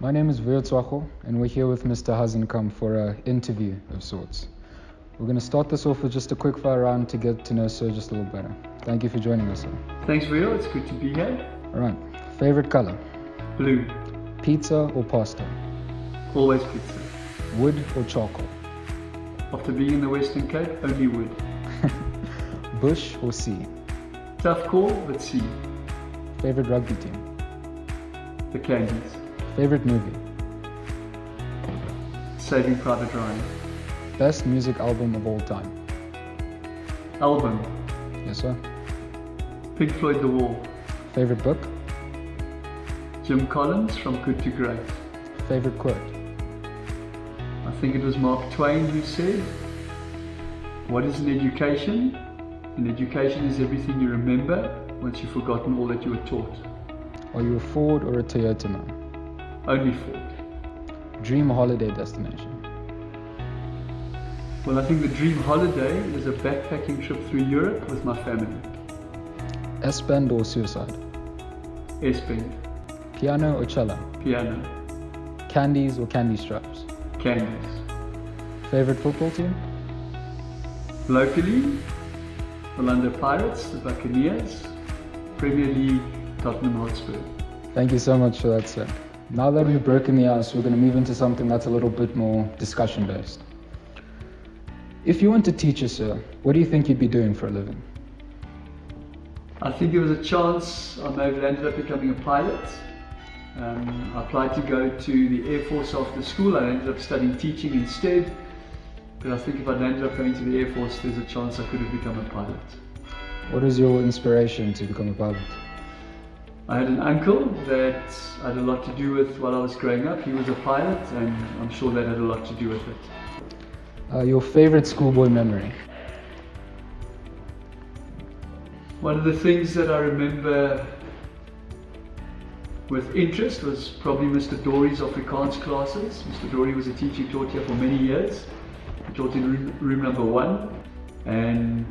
My name is Vuyo Tswago, and we're here with Mr. Hassenkamp for an interview of sorts. We're going to start this off with just a quick fire round to get to know Sir just a little better. Thank you for joining us, sir. Thanks, Vuyo. It's good to be here. All right. Favorite color? Blue. Pizza or pasta? Always pizza. Wood or charcoal? After being in the Western Cape, only wood. Bush or sea? Tough call, but sea. Favorite rugby team? The Candies. Favorite movie? Saving Private Ryan. Best music album of all time? Album. Yes, sir. Pink Floyd The Wall. Favorite book? Jim Collins, From Good to Great. Favorite quote? I think it was Mark Twain who said, "What is an education? An education is everything you remember once you've forgotten all that you were taught." Are you a Ford or a Toyota man? Only Ford. Dream holiday destination? Well, I think the dream holiday is a backpacking trip through Europe with my family. S-bend or suicide? S-bend. Piano or cello? Piano. Candies or candy straps? Candies. Favorite football team? Locally, Orlando Pirates, the Buccaneers. Premier League, Tottenham Hotspur. Thank you so much for that, sir. Now that we've broken the ice, we're going to move into something that's a little bit more discussion-based. If you weren't a teacher, sir, what do you think you'd be doing for a living? I think there was a chance I may have ended up becoming a pilot. I applied to go to the Air Force after school. I ended up studying teaching instead. But I think if I'd ended up going to the Air Force, there's a chance I could have become a pilot. What was your inspiration to become a pilot? I had an uncle that I had a lot to do with while I was growing up. He was a pilot, and I'm sure that had a lot to do with it. Your favorite schoolboy memory? One of the things that I remember with interest was probably Mr. Dory's Afrikaans classes. Mr. Dory was a teacher who taught here for many years. He taught in room number 1, and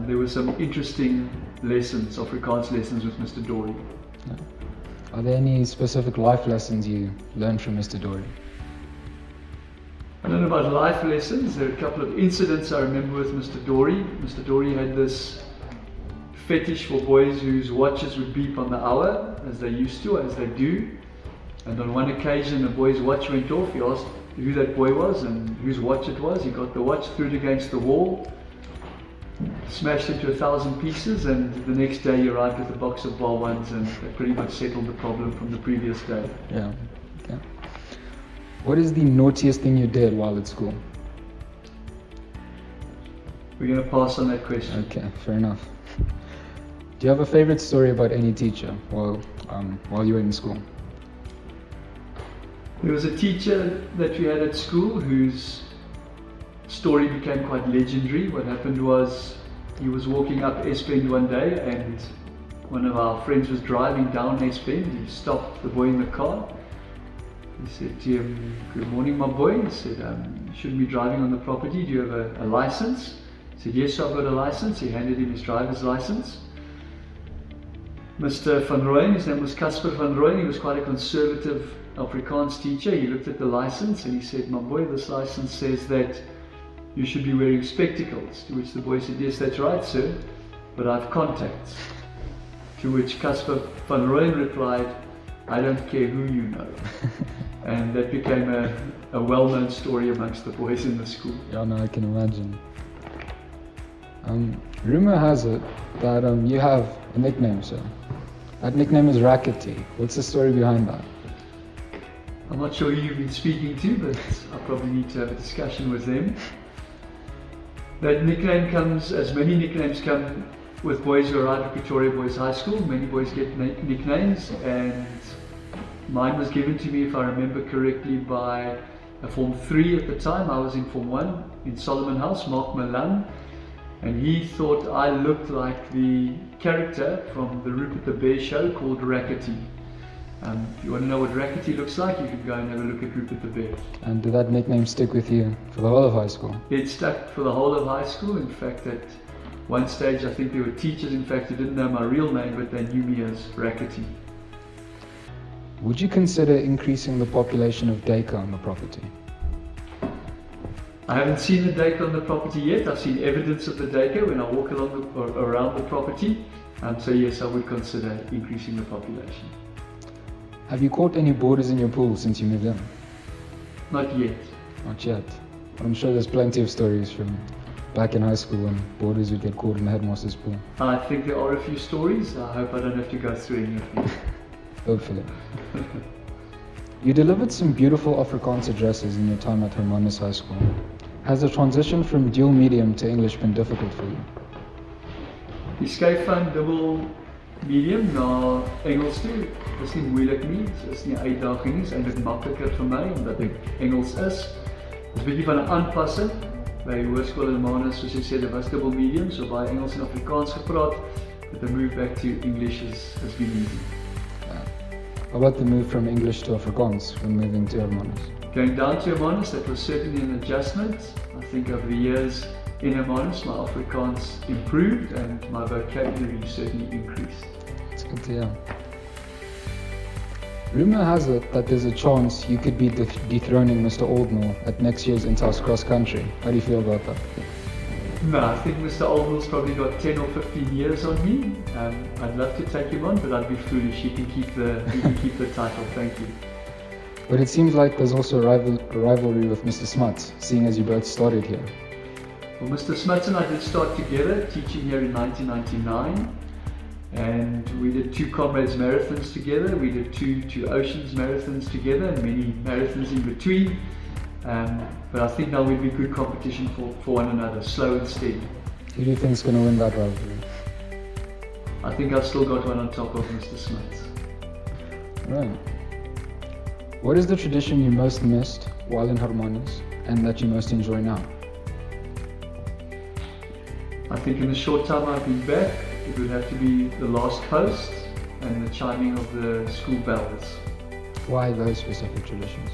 there were some interesting lessons, Afrikaans lessons with Mr. Dory. Are there any specific life lessons you learned from Mr. Dory? I don't know about life lessons. There are a couple of incidents I remember with Mr. Dory. Mr. Dory had this fetish for boys whose watches would beep on the hour, as they used to, as they do. And on one occasion, a boy's watch went off. He asked who that boy was and whose watch it was. He got the watch, threw it against the wall, smashed it to 1,000 pieces, and the next day he arrived with a box of bar ones, and they pretty much settled the problem from the previous day. Yeah. Okay. What is the naughtiest thing you did while at school? We're going to pass on that question. Okay, fair enough. Do you have a favorite story about any teacher while you were in school? There was a teacher that we had at school whose story became quite legendary. What happened was he was walking up S-bend one day, and one of our friends was driving down S-bend. He stopped the boy in the car. He said to him, "Good morning, my boy." He said, "You shouldn't be driving on the property. Do you have a license?" He said, "Yes, I've got a license." He handed him his driver's license. Mr. Van Rooyen, his name was Casper Van Rooyen, he was quite a conservative Afrikaans teacher. He looked at the license and he said, "My boy, this license says that you should be wearing spectacles." To which the boy said, "Yes, that's right, sir, but I've contacts." To which Casper Van Rooyen replied, "I don't care who you know." And that became a well-known story amongst the boys in the school. Yeah, no, I can imagine. Rumor has it that you have a nickname, sir. That nickname is Rackety. What's the story behind that? I'm not sure who you've been speaking to, but I probably need to have a discussion with them. That nickname comes, as many nicknames come with boys who arrive at Pretoria Boys High School. Many boys get nicknames, and mine was given to me, if I remember correctly, by a Form 3 at the time. I was in Form 1 in Solomon House, Mark Milan, and he thought I looked like the character from the Rupert the Bear show called Rackety. If you want to know what Rackety looks like, you can go and have a look at Rupert the Bear. And did that nickname stick with you for the whole of high school? It stuck for the whole of high school. In fact, at one stage I think there were teachers, in fact, who didn't know my real name, but they knew me as Rackety. Would you consider increasing the population of daycare on the property? I haven't seen the daycare on the property yet. I've seen evidence of the daycare when I walk around the property. So yes, I would consider increasing the population. Have you caught any boarders in your pool since you moved in? Not yet. Not yet. But I'm sure there's plenty of stories from back in high school when boarders would get caught in the headmaster's pool. I think there are a few stories. I hope I don't have to go through any of them. Hopefully. You delivered some beautiful Afrikaans addresses in your time at Hermanus High School. Has the transition from dual medium to English been difficult for you? Die skuif van dubbel medium na Engels toe, is nie moeilik nie, is nie 'n uitdaging nie, is eintlik makliker vir my omdat ek Engels is. Dis 'n bietjie van 'n aanpassing. By hoërskool in Hermanus, soos jy sê, dit was dubbel medium, so baie Engels en Afrikaans gepraat, but the move back to English has been easy. How about the move from English to Afrikaans when moving to Hermanus? Going down to Hermanus, that was certainly an adjustment. I think over the years in Hermanus, my Afrikaans improved and my vocabulary certainly increased. It's good to hear. Rumor has it that there's a chance you could be dethroning Mr. Oldmore at next year's Intas Cross Country. How do you feel about that? No, I think Mr. Oldmore's probably got 10 or 15 years on me. I'd love to take him on, but I'd be foolish. He can keep the title. Thank you. But it seems like there's also a rivalry with Mr. Smuts, seeing as you both started here. Well, Mr. Smuts and I did start together, teaching here in 1999. And we did 2 Comrades marathons together. We did two Oceans marathons together and many marathons in between. But I think now we'd be good competition for one another, slow and steady. Who do you think is going to win that rivalry? I think I've still got one on top of Mr. Smuts. Right. What is the tradition you most missed while in Hermanus and that you most enjoy now? I think in the short time I've been back, it would have to be the last post and the chiming of the school bells. Why those specific traditions?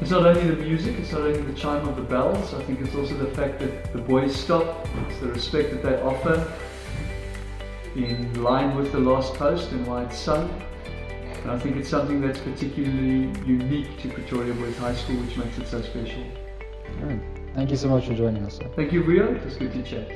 It's not only the music, it's not only the chime of the bells, I think it's also the fact that the boys stop, it's the respect that they offer in line with the last post and why it's sung. And I think it's something that's particularly unique to Pretoria Boys High School, which makes it so special. All right. Thank you so much for joining us, sir. Thank you, Vuyo. It was good to chat.